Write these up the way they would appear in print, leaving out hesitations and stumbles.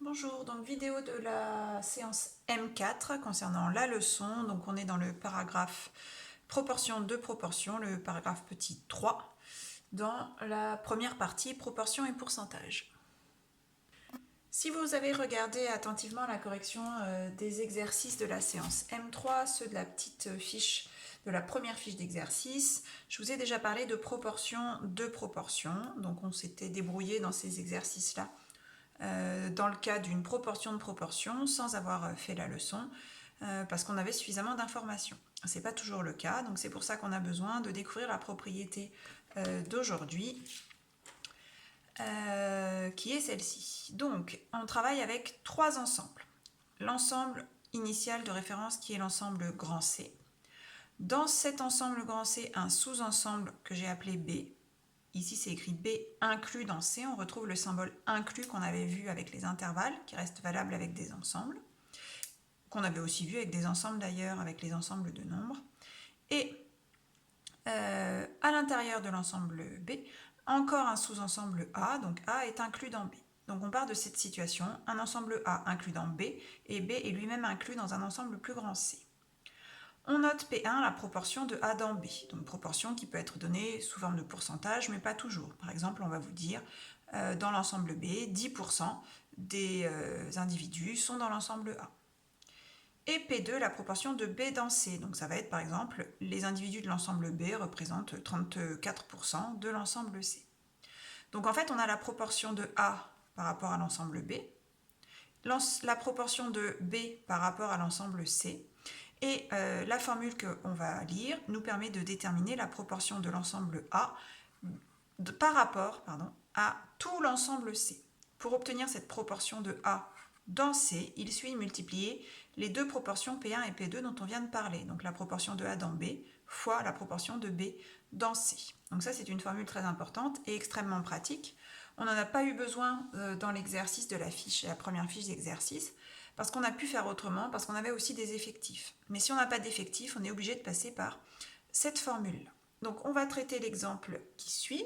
Bonjour, donc vidéo de la séance M4 concernant la leçon. Donc on est dans le paragraphe proportion de proportion, le paragraphe petit 3, dans la première partie proportion et pourcentage. Si vous avez regardé attentivement la correction des exercices de la séance M3, ceux de la petite fiche, de la première fiche d'exercice, je vous ai déjà parlé de proportion de proportion. Donc on s'était débrouillé dans ces exercices-là dans le cas d'une proportion de proportion sans avoir fait la leçon parce qu'on avait suffisamment d'informations. Ce n'est pas toujours le cas, donc c'est pour ça qu'on a besoin de découvrir la propriété d'aujourd'hui qui est celle-ci. Donc on travaille avec trois ensembles. L'ensemble initial de référence qui est l'ensemble grand C. Dans cet ensemble grand C, un sous-ensemble que j'ai appelé B. Ici, c'est écrit B inclus dans C. On retrouve le symbole inclus qu'on avait vu avec les intervalles, qui reste valable avec des ensembles, qu'on avait aussi vu avec des ensembles d'ailleurs, avec les ensembles de nombres. Et à l'intérieur de l'ensemble B, encore un sous-ensemble A, donc A est inclus dans B. Donc on part de cette situation, un ensemble A inclus dans B, et B est lui-même inclus dans un ensemble plus grand C. On note P1 la proportion de A dans B, donc proportion qui peut être donnée sous forme de pourcentage, mais pas toujours. Par exemple, on va vous dire, dans l'ensemble B, 10% des individus sont dans l'ensemble A. Et P2, la proportion de B dans C, donc ça va être par exemple, les individus de l'ensemble B représentent 34% de l'ensemble C. Donc en fait, on a la proportion de A par rapport à l'ensemble B, la proportion de B par rapport à l'ensemble C, et la formule qu'on va lire nous permet de déterminer la proportion de l'ensemble A par rapport à tout l'ensemble C. Pour obtenir cette proportion de A dans C, il suffit de multiplier les deux proportions P1 et P2 dont on vient de parler. Donc la proportion de A dans B fois la proportion de B dans C. Donc ça, c'est une formule très importante et extrêmement pratique. On n'en a pas eu besoin dans l'exercice de la première fiche d'exercice, parce qu'on a pu faire autrement, parce qu'on avait aussi des effectifs. Mais si on n'a pas d'effectifs, on est obligé de passer par cette formule. Donc on va traiter l'exemple qui suit.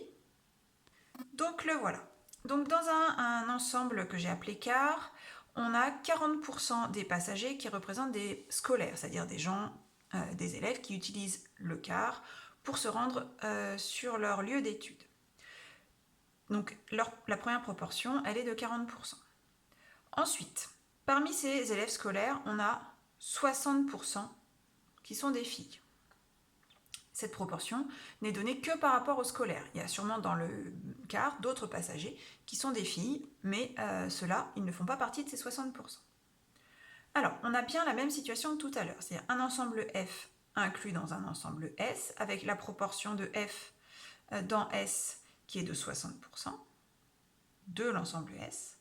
Donc le voilà. Donc dans un ensemble que j'ai appelé car, on a 40% des passagers qui représentent des scolaires, c'est-à-dire des gens, des élèves qui utilisent le car pour se rendre sur leur lieu d'études. Donc la première proportion, elle est de 40%. Ensuite, parmi ces élèves scolaires, on a 60% qui sont des filles. Cette proportion n'est donnée que par rapport aux scolaires. Il y a sûrement dans le car d'autres passagers qui sont des filles, mais ceux-là, ils ne font pas partie de ces 60%. Alors, on a bien la même situation que tout à l'heure, c'est-à-dire un ensemble F inclus dans un ensemble S, avec la proportion de F dans S qui est de 60% de l'ensemble S,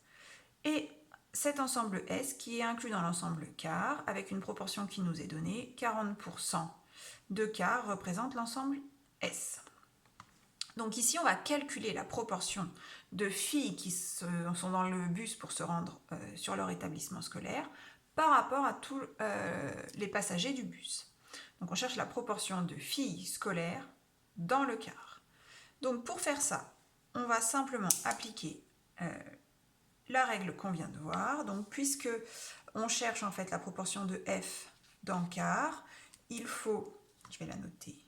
et cet ensemble S qui est inclus dans l'ensemble car, avec une proportion qui nous est donnée, 40% de car représente l'ensemble S. Donc ici, on va calculer la proportion de filles qui sont dans le bus pour se rendre sur leur établissement scolaire par rapport à tous les passagers du bus. Donc on cherche la proportion de filles scolaires dans le car. Donc pour faire ça, on va simplement appliquer la règle qu'on vient de voir. Donc puisque on cherche en fait la proportion de F dans car, il faut, je vais la noter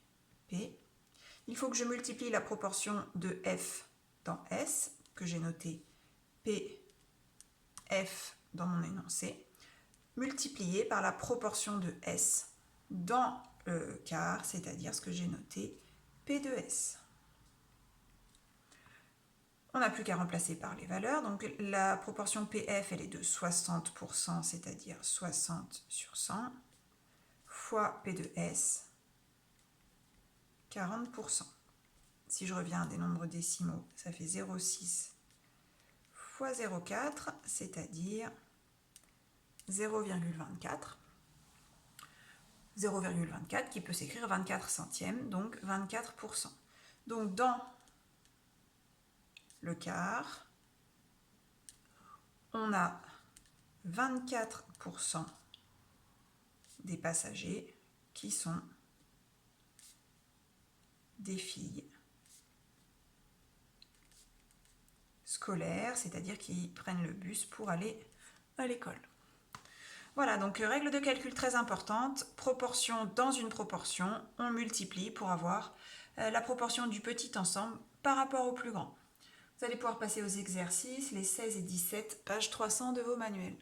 P, il faut que je multiplie la proportion de F dans S, que j'ai noté PF dans mon énoncé, multiplié par la proportion de S dans le car, c'est-à-dire ce que j'ai noté P de S. On n'a plus qu'à remplacer par les valeurs. Donc la proportion PF, elle est de 60%, c'est-à-dire 60 sur 100, fois P de S, 40%. Si je reviens à des nombres décimaux, ça fait 0,6 fois 0,4, c'est-à-dire 0,24. 0,24 qui peut s'écrire 24 centièmes, donc 24%. Donc dans le quart, on a 24% des passagers qui sont des filles scolaires, c'est-à-dire qui prennent le bus pour aller à l'école. Voilà, donc règle de calcul très importante, proportion dans une proportion, on multiplie pour avoir la proportion du petit ensemble par rapport au plus grand. Vous allez pouvoir passer aux exercices, les 16 et 17, page 300 de vos manuels.